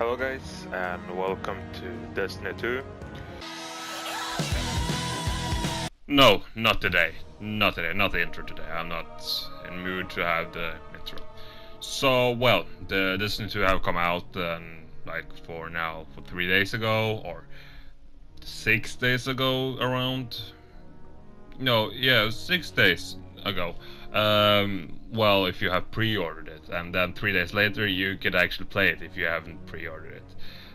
Hello guys and welcome to Destiny 2. No, not today. Not today. Not the intro today. I'm not in mood to have the intro. So, well, the Destiny 2 have come out for 3 days ago or 6 days ago around. No, yeah, 6 days ago. Well, if you have pre-ordered it, and then 3 days later you could actually play it if you haven't pre-ordered it.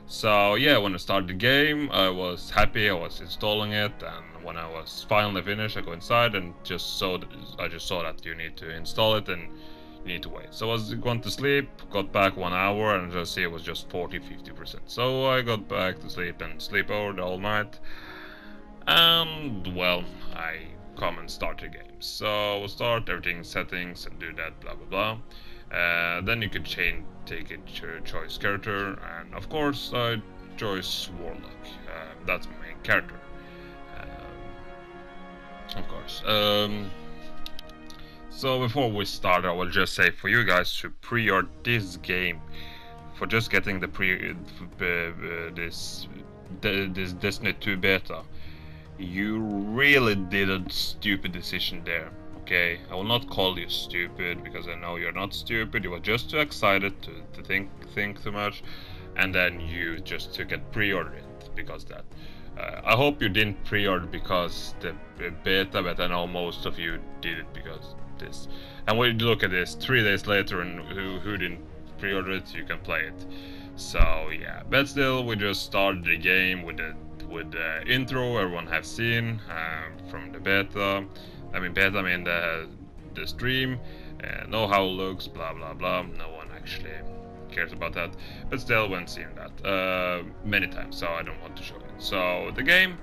So yeah, when I started the game, I was happy. I was installing it, and when I was finally finished, I go inside and I just saw that you need to install it and you need to wait. So I was going to sleep, got back 1 hour, and just see it was just 40-50%. So I got back to sleep and sleep over the whole night. And well, I come and start the game. So we'll start everything settings and do that, blah blah blah. Then you could take a choice character, and of course I choose Warlock. That's my main character, of course. So before we start, I will just say for you guys to pre-order this game, for just getting the this Destiny 2 beta, you really did a stupid decision there. Okay, I will not call you stupid because I know you're not stupid. You were just too excited to think too much, and then you just took it pre-ordered it because that. I hope you didn't pre-order because the beta, but I know most of you did it because this. And when you look at this, 3 days later, and who didn't pre-order it, you can play it. So yeah, but still, we just started the game with the intro everyone have seen from the beta. I mean the stream. Know how it looks, blah blah blah. No one actually cares about that, but still when seeing that many times, so I don't want to show it. So the game,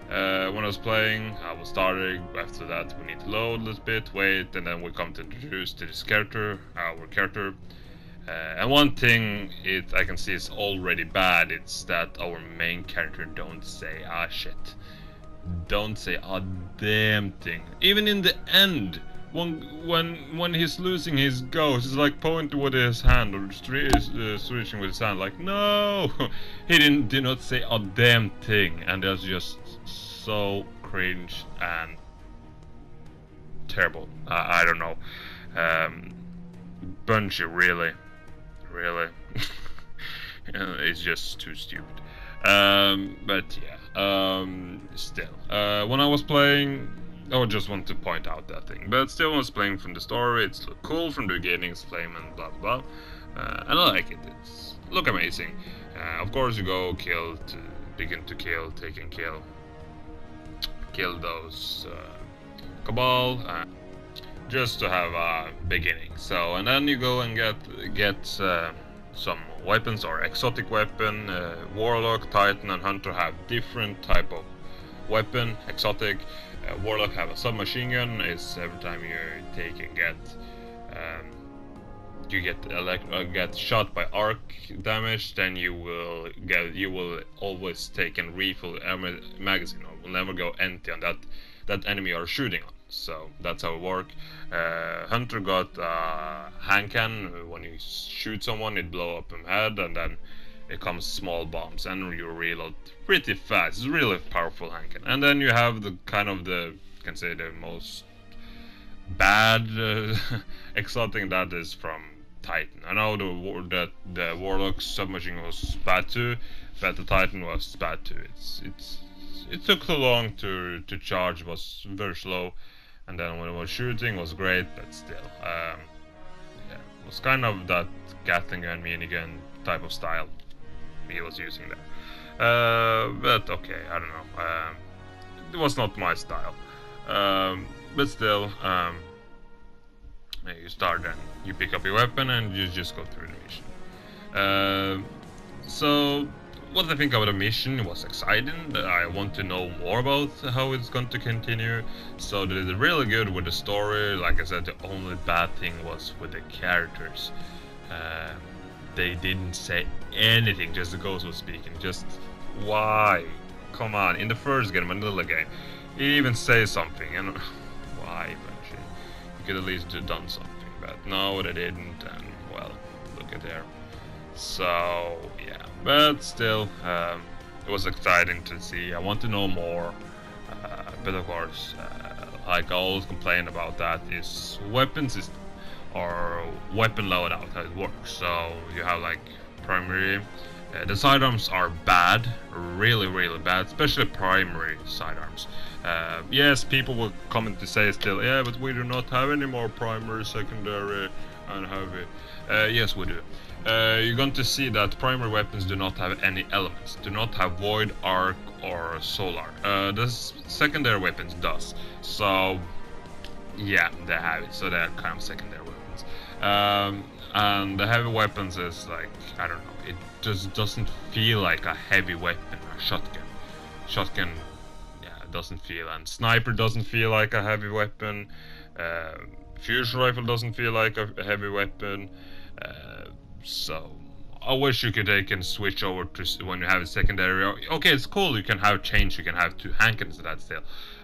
when I was playing, I was starting. After that we need to load a little bit, wait, and then we come to introduce to this character, our character. And one thing I can see is already bad, it's that our main character don't say shit. Don't say a damn thing. Even in the end, when he's losing his ghost, he's like pointing with his hand or switching with his hand, like no, he did not say a damn thing, and that's just so cringe and terrible. I don't know. Bungie really. It's just too stupid. But yeah, still. When I was playing, I would just want to point out that thing. But still, when I was playing from the story, it's look cool from the beginning, it's flame and blah blah blah. And I like it. It's look amazing. Of course, you go begin to kill, take and kill those Cabal. Just to have a beginning. So, and then you go and get some weapons or exotic weapon. Warlock, Titan, and Hunter have different type of weapon. Exotic. Warlock have a submachine gun. Is every time you take and get shot by arc damage, then you will always take and refill magazine, or will never go empty on that enemy you are shooting on. So that's how it works. Hunter got hand cannon. When you shoot someone, it blow up in head, and then it comes small bombs, and you reload pretty fast. It's really powerful hand cannon. And then you have the most bad exotic that is from Titan. I know the Warlock submachine was bad too, but the Titan was bad too. It took too long to charge. Was very slow. And then when it was shooting, was great, but still, yeah, it was kind of that Gatling gun, minigun type of style he was using there. But okay, I don't know. It was not my style. But still, you start and you pick up your weapon and you just go through the mission. So what I think about the mission was exciting. I want to know more about how it's going to continue. So they did really good with the story. Like I said, the only bad thing was with the characters. They didn't say anything, just the ghost was speaking. Just why? Come on, in the first game, Manila game, he even says something, and why, Bungie? You could at least have done something, but no, they didn't, and well, look at there. So yeah, but still, it was exciting to see. I want to know more, but of course, like I always complain about that is weapon system or weapon loadout, how it works. So you have like primary. The sidearms are bad, really bad, especially primary sidearms. Yes, people will comment to say still, yeah, but we do not have any more primary, secondary, and heavy. Yes, we do. You're going to see that primary weapons do not have any elements, do not have void, arc, or solar. The secondary weapons does. So yeah, they have it. So they're kind of secondary weapons. And the heavy weapons is like, I don't know, it just doesn't feel like a heavy weapon. A shotgun, yeah, it doesn't feel, and sniper doesn't feel like a heavy weapon. Fusion rifle doesn't feel like a heavy weapon. So I wish you could take and switch over to when you have a secondary. Okay, it's cool. You can have change. You can have two handguns to that still.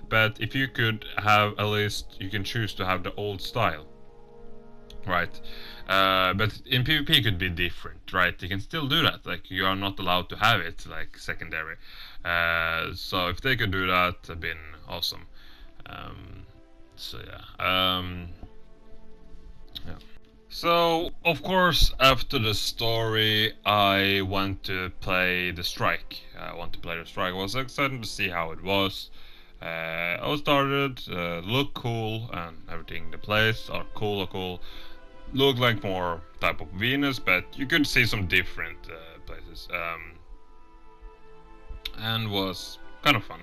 But if you could have at least, you can choose to have the old style, right? But in PvP it could be different, right? You can still do that. Like you are not allowed to have it like secondary. So if they could do that, it'd been awesome. So yeah. Yeah. So, of course, after the story, I went to play the Strike. I was excited to see how it was. I started, looked cool, and everything. The plays are cool. Looked like more type of Venus, but you could see some different places. And was kind of fun.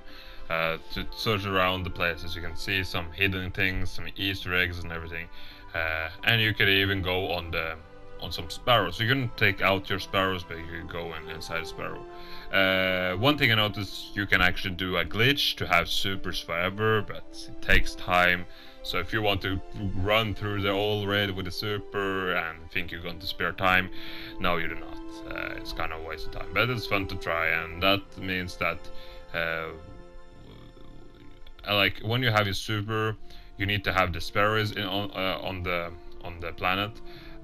To search around the places, you can see some hidden things, some Easter eggs and everything. And you could even go on some sparrows. You couldn't take out your sparrows, but you could go inside a sparrow. One thing I noticed, you can actually do a glitch to have supers forever, but it takes time. So if you want to run through the whole raid with a super and think you're going to spare time, no, you do not. It's kind of a waste of time, but it's fun to try, and that means that like when you have your super, you need to have the sparrows on the planet,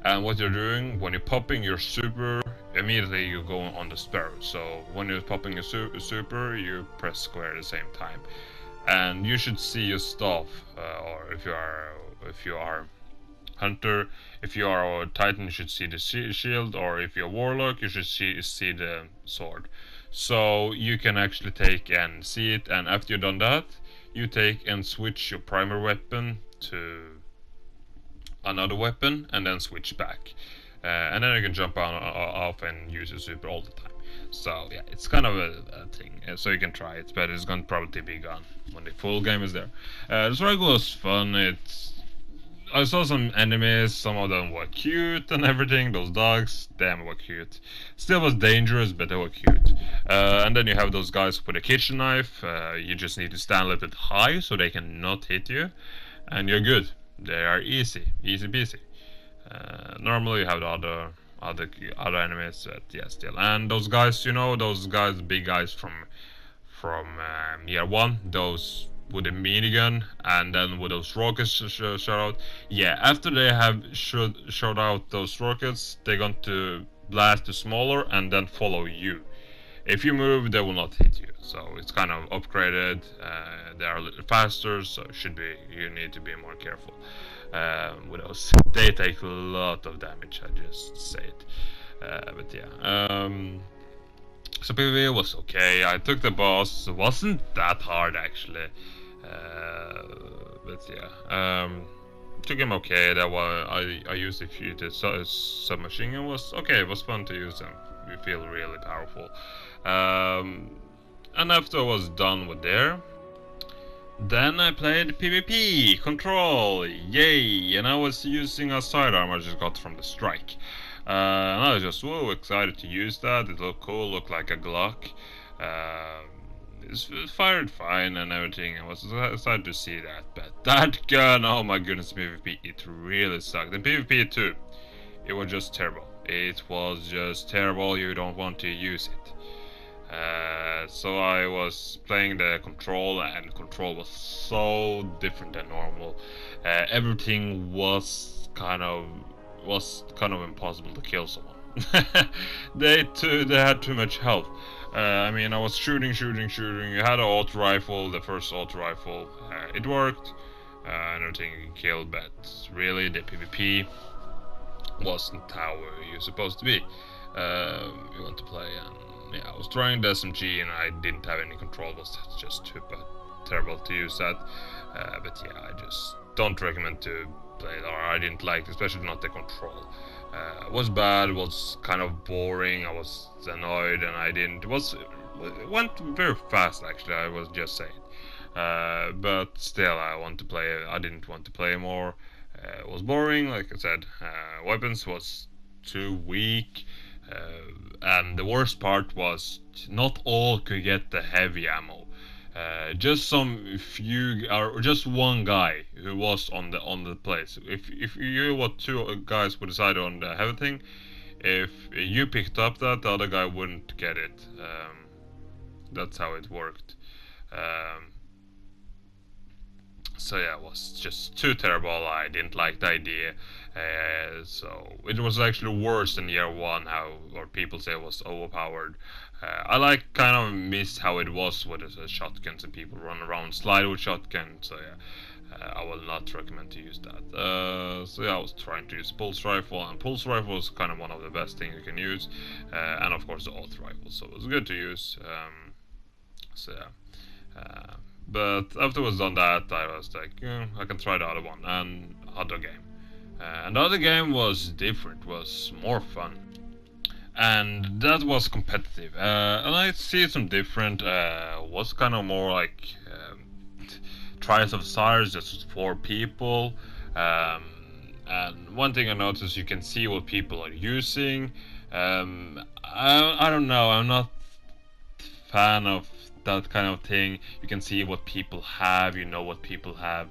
and what you're doing when you're popping your super, immediately you go on the sparrow. So when you're popping your super, you press square at the same time, and you should see your staff, or if you are hunter, if you are a titan, you should see the shield, or if you're a warlock, you should see the sword. So you can actually take and see it, and after you've done that, you take and switch your primary weapon to another weapon and then switch back. And then you can jump off and use your super all the time. So yeah, it's kind of a thing. So you can try it, but it's going to probably be gone when the full game is there. The strike was fun. I saw some enemies, some of them were cute and everything, those dogs, damn were cute. Still was dangerous, but they were cute. And then you have those guys with a kitchen knife, you just need to stand a little bit high so they cannot hit you, and you're good. They are easy peasy. Normally you have the other enemies, but yeah, still. And those guys, those guys, big guys from year 1, those with a minigun, and then with those rockets shot out. Yeah, after they have shot out those rockets, they're going to blast the smaller and then follow you. If you move, they will not hit you. So it's kind of upgraded. They are a little faster, so you need to be more careful with those. They take a lot of damage, I just say it. But yeah. So PvP was okay. I took the boss. It wasn't that hard actually. But yeah, took him okay. That was I used a few. The submachine gun was okay. It was fun to use them. You feel really powerful. And after I was done with there, then I played PvP Control. Yay! And I was using a sidearm I just got from the strike. And I was just excited to use that. It looked cool. Looked like a Glock. It fired fine and everything. I was excited to see that, but that gun, oh my goodness, PvP, it really sucked. And PvP too, it was just terrible. It was just terrible. You don't want to use it. So I was playing the control, and control was so different than normal. Everything was kind of impossible to kill someone. They had too much health. I mean, I was shooting. You had an auto rifle, the first auto rifle. It worked, and everything killed, but really the PvP wasn't how you're supposed to be. You want to play, and yeah, I was trying the SMG, and I didn't have any control. It was just too terrible to use that. But yeah, I just don't recommend to play it, or I didn't like it, especially not the control. It was bad, it was kind of boring, I was annoyed, and I didn't. It went very fast actually, I was just saying. But still, I didn't want to play more. It was boring, like I said. Weapons was too weak. And the worst part was not all could get the heavy ammo. Just some few, or just one guy who was on the place. If you were two guys who decided on the heavy thing, if you picked up that, the other guy wouldn't get it. That's how it worked. Um, so yeah, it was just too terrible. I didn't like the idea. So it was actually worse than year one, how or people say it was overpowered. I like kind of miss how it was with the shotguns and people run around slide with shotguns. So yeah, I will not recommend to use that. So yeah, I was trying to use pulse rifle, and pulse rifle is kind of one of the best things you can use, and of course the auto rifle. So it was good to use. So yeah. But after I was done that, I was like, I can try the other one, and other game. And the other game was different, was more fun. And that was competitive. And I see some different, was kind of more like Trials of Cyrus, just 4 people. And one thing I noticed, you can see what people are using. I don't know, I'm not fan of that kind of thing. You can see what people have, you know what people have.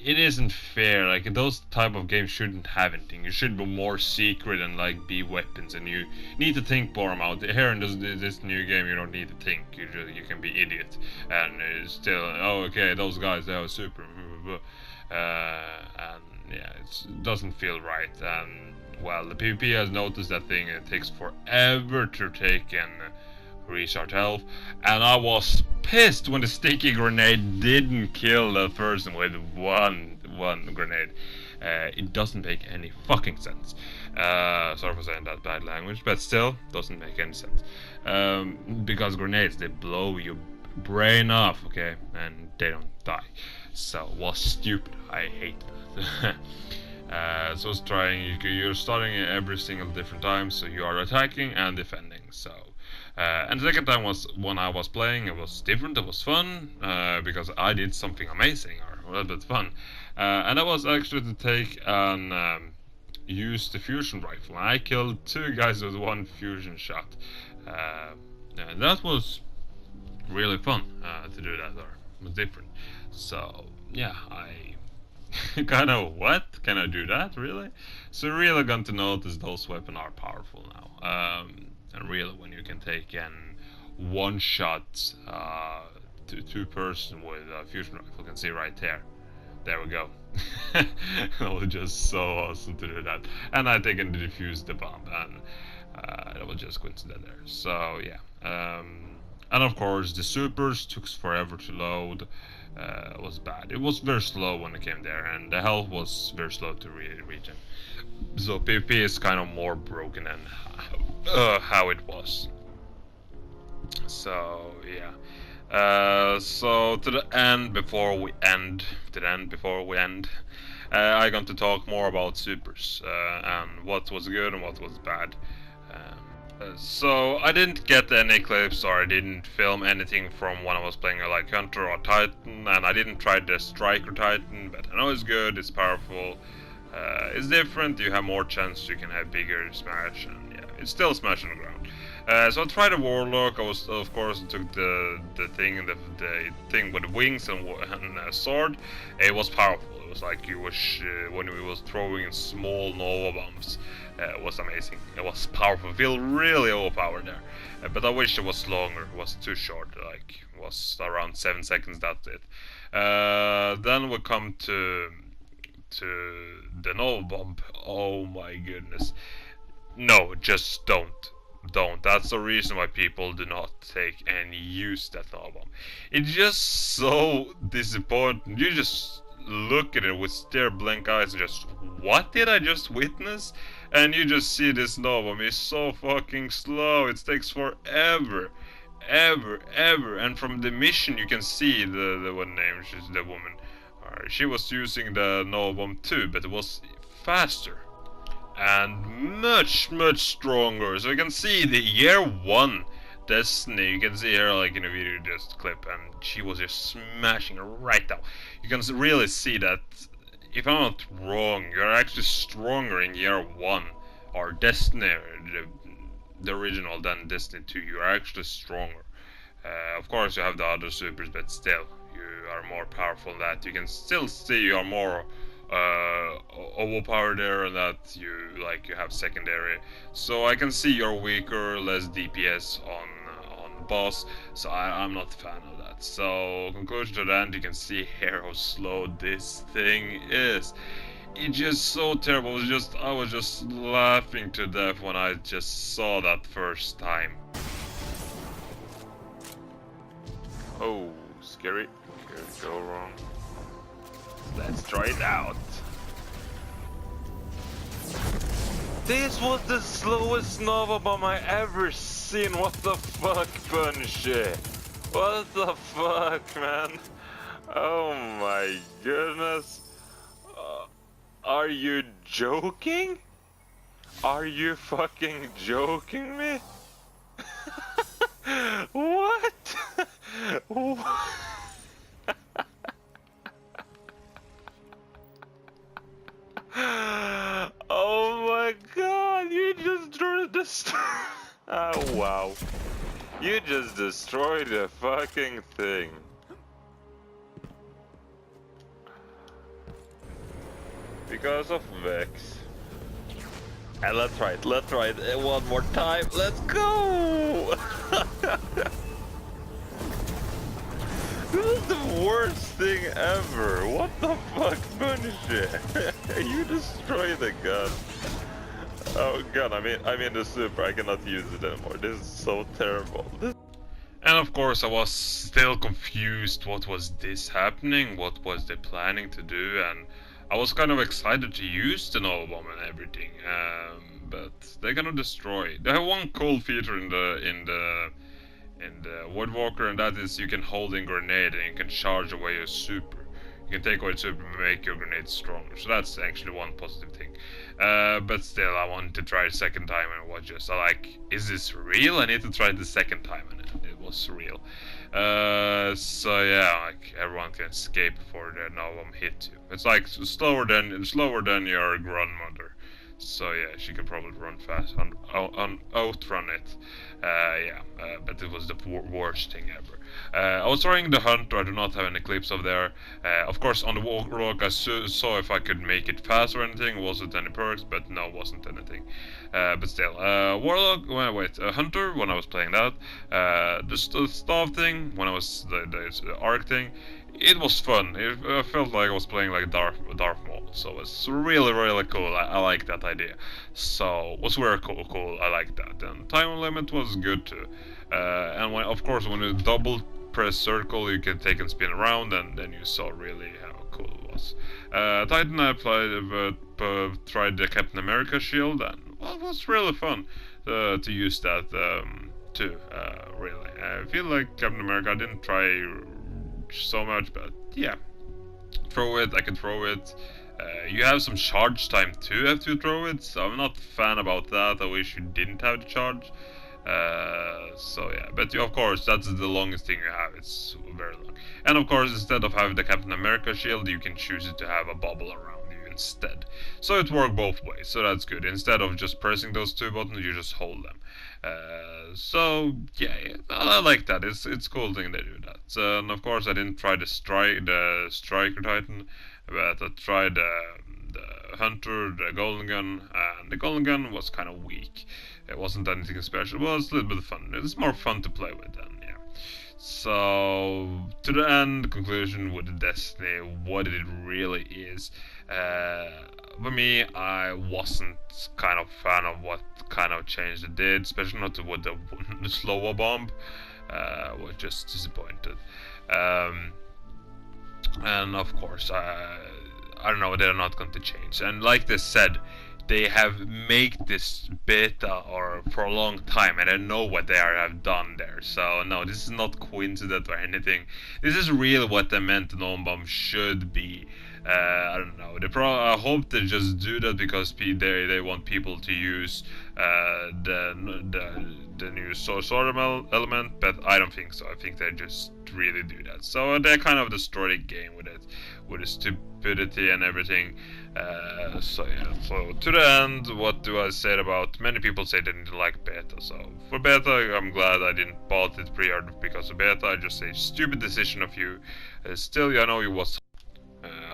It isn't fair. Like those type of games shouldn't have anything. You should be more secret and like be weapons, and you need to think more about it. Here in this new game, you don't need to think. You can be idiot, and still okay, those guys, they are super. And yeah, it doesn't feel right. And well, the PvP has noticed that thing. It takes forever to take and restart health, and I was pissed when the sticky grenade didn't kill that person with one grenade. It doesn't make any fucking sense. Sorry for saying that bad language, but still doesn't make any sense. Because grenades, they blow your brain off, okay, and they don't die. So it was stupid. I hate that. So I was trying. You're starting every single different time, so you are attacking and defending. So. And the second time was when I was playing. It was different. It was fun because I did something amazing or a little bit fun, and that was actually to take and use the fusion rifle. I killed 2 guys with 1 fusion shot. And that was really fun to do that. Or it was different. So yeah, I kind of what? Can I do that really? So really going to notice those weapons are powerful now. And really, when you can take an one shot to 2 person with a fusion rifle, you can see right there. There we go. That was just so awesome to do that. And I think I defused the bomb, and that was just coincident there. So yeah. And of course, the supers took forever to load. It was bad. It was very slow when it came there, and the health was very slow to regen. So PvP is kind of more broken than how it was. So yeah. So to the end before we end, I'm going to talk more about supers and what was good and what was bad. So I didn't get any clips, or I didn't film anything from when I was playing like Hunter or Titan, and I didn't try the Striker Titan, but I know it's good, it's powerful, it's different, you have more chance, you can have bigger smash, and yeah, it's still smash on the ground. So I tried the Warlock. I was, of course, took the thing with wings and a sword. It was powerful. It was like you was when we was throwing small Nova bombs. It was amazing. It was powerful. Feel really overpowered there. But I wish it was longer. It was too short. Like it was around 7 seconds. That's it. Then we come to the Nova bomb. Oh my goodness. No, just don't. Don't. That's the reason why people do not take and use that album. It's just so disappointing. You just look at it with stare blank eyes and just, what did I just witness? And you just see this album is so fucking slow. It takes forever. Ever. And from the mission you can see the one name, she's the woman. She was using the Novum too, but it was faster and much stronger. So you can see the year 1 Destiny. You can see her like in a video just clip, and she was just smashing right down. You can really see that, if I'm not wrong, you're actually stronger in year 1 or Destiny, the original, than Destiny 2. You are actually stronger. Of course you have the other supers, but still you are more powerful than that. You can still see you are more overpowered there, and that you have secondary. So I can see you're weaker, less DPS on the boss. So I'm not a fan of that. So conclusion to the end, you can see here how slow this thing is. It's just so terrible. I was just laughing to death when I just saw that first time. Oh, scary. Could go wrong. Let's try it out. This was the slowest Nova bomb I ever seen. What the fuck, Punchy? What the fuck, man? Oh my goodness. Are you joking? Are you fucking joking me? What? What? Oh my god, you just destroyed the oh wow. You just destroyed the fucking thing. Because of Vex. And let's try it one more time. Let's go! This is the worst thing ever. What the fuck, Punisher? You destroyed the gun. Oh god, I mean the super. I cannot use it anymore. This is so terrible. And of course I was still confused. What was this happening? What was they planning to do? And I was kind of excited to use the Nova Bomb and everything. But they're gonna destroy. They have one cool feature in the Woodwalker, and that is you can hold in grenade and you can charge away your super. You can take away the super and make your grenade stronger. So that's actually one positive thing. But still, I wanted to try it a second time, and it was just is this real? I need to try it the second time, and it was real. So yeah, everyone can escape before the Novum hit you. It's slower than your grandmother. So yeah, she could probably run fast, outrun it. But it was the worst thing ever. I was trying the Hunter. I do not have any clips of there. Of course, on the Warlock, I saw if I could make it fast or anything. Wasn't any perks, but no, wasn't anything. But still, Warlock. Hunter. When I was playing that, the staff thing. When I was the Arc thing. It was fun. I felt like I was playing like Darth Maul, so it's really cool. I like that idea. So it was very cool. I like that. And time limit was good too. And of course, when you double press circle, you can take and spin around, and then you saw really how cool it was. Titan, I tried the Captain America shield, and well, it was really fun to use that too. Really, I feel like Captain America. I didn't try so much, but yeah, I can throw it. You have some charge time too after you throw it, so I'm not a fan about that. I wish you didn't have the charge. So yeah, but of course that's the longest thing you have. It's very long. And of course, instead of having the Captain America shield, you can choose it to have a bubble around you instead. So it works both ways, so that's good. Instead of just pressing those two buttons, you just hold them. So yeah, I like that. It's cool thing they do that. And of course, I didn't try the Striker Titan, but I tried the Hunter, the Golden Gun, and the Golden Gun was kind of weak. It wasn't anything special. It was a little bit fun. It's more fun to play with, and yeah. So to the end conclusion with Destiny, what it really is. For me, I wasn't kind of fan of what kind of change they did, especially not with the slower bomb. Was just disappointed. And of course, I don't know, they're not going to change. And like they said, they have made this beta or for a long time, and I know what they have done there. So no, this is not coincident or anything. This is really what they meant the Gnome Bomb should be. I don't know. I hope they just do that because they want people to use the new source element, but I don't think so. I think they just really do that. So they kind of destroy the game with it, with the stupidity and everything. So yeah. So to the end, what do I say about? Many people say they didn't like beta. So for beta, I'm glad I didn't bought it pre-order because of beta. I just say stupid decision of you. Still, I know it was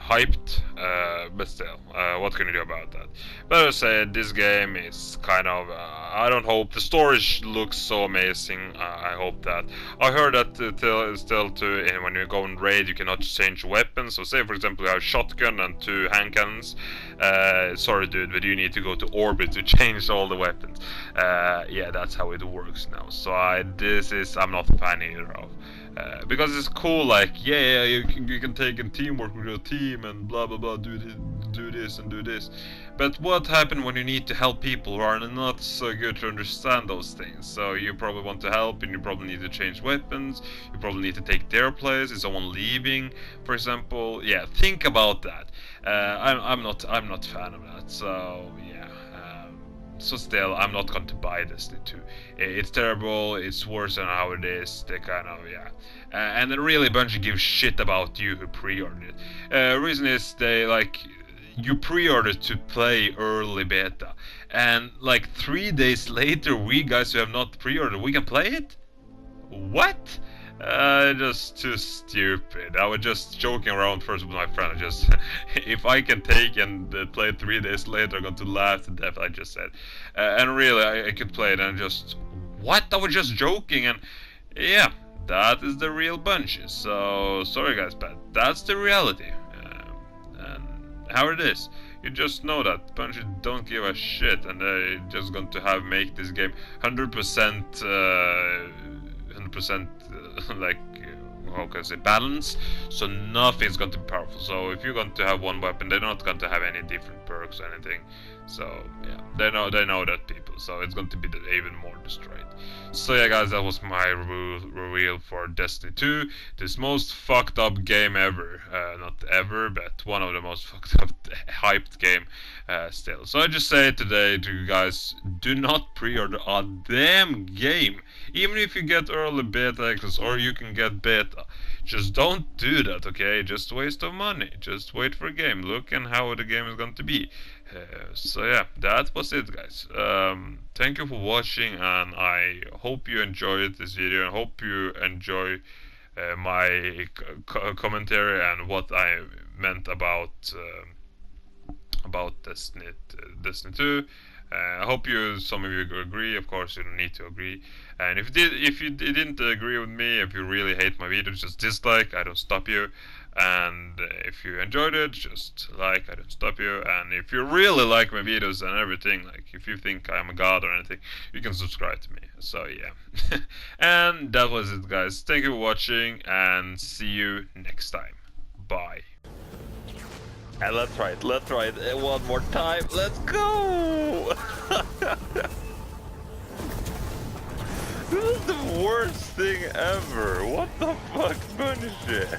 hyped, but still, what can you do about that? But as I said, this game is kind of, I don't hope the storage looks so amazing. I hope that. I heard that still too, when you go in raid, you cannot change weapons. So say for example you have shotgun and 2 hand cannons. Sorry dude, but you need to go to orbit to change all the weapons. Yeah, that's how it works now. So I'm not a fan either of. Because it's cool, like, yeah, you can take in teamwork with your team and blah blah blah, do this and do this. But what happens when you need to help people who are not so good to understand those things? So you probably want to help, and you probably need to change weapons. You probably need to take their place. Is someone leaving, for example? Yeah, think about that. I'm not a fan of that. So yeah. So still, I'm not going to buy Destiny 2. It's terrible, it's worse than how it is, they kind of, yeah. And really, Bungie gives shit about you who pre-ordered it. Reason is, you pre-ordered to play early beta. And like 3 days later, we guys who have not pre-ordered, we can play it? What? Just too stupid. I was just joking around first with my friend. If I can take and play 3 days later, I'm going to laugh to death. I just said, and really, I could play it and just, what? I was just joking, and yeah, that is the real Bungie. So sorry guys, but that's the reality, and how it is. You just know that Bungie don't give a shit, and they're just going to make this game 100%. 100% like how can I say, balance, so nothing's going to be powerful. So if you're going to have one weapon, they're not going to have any different perks or anything. So yeah, they know that people, so it's going to be even more destroyed. So yeah guys, that was my reveal for Destiny 2, this most fucked up game ever. Not ever, but one of the most fucked up hyped game still. So I just say today to you guys, do not pre-order a damn game. Even if you get early beta access or you can get beta, just don't do that, okay? Just waste of money. Just wait for a game. Look and how the game is going to be. So yeah, that was it guys. Thank you for watching, and I hope you enjoyed this video. I hope you enjoy my commentary and what I meant about Destiny 2. I hope some of you agree. Of course, you don't need to agree. And if you didn't agree with me, if you really hate my videos, just dislike. I don't stop you. And if you enjoyed it, just like. I don't stop you. And if you really like my videos and everything, like if you think I'm a god or anything, you can subscribe to me. So yeah. And that was it, guys. Thank you for watching, and see you next time. Bye. And let's try it one more time. Let's go! This is the worst thing ever. What the fuck, bullshit?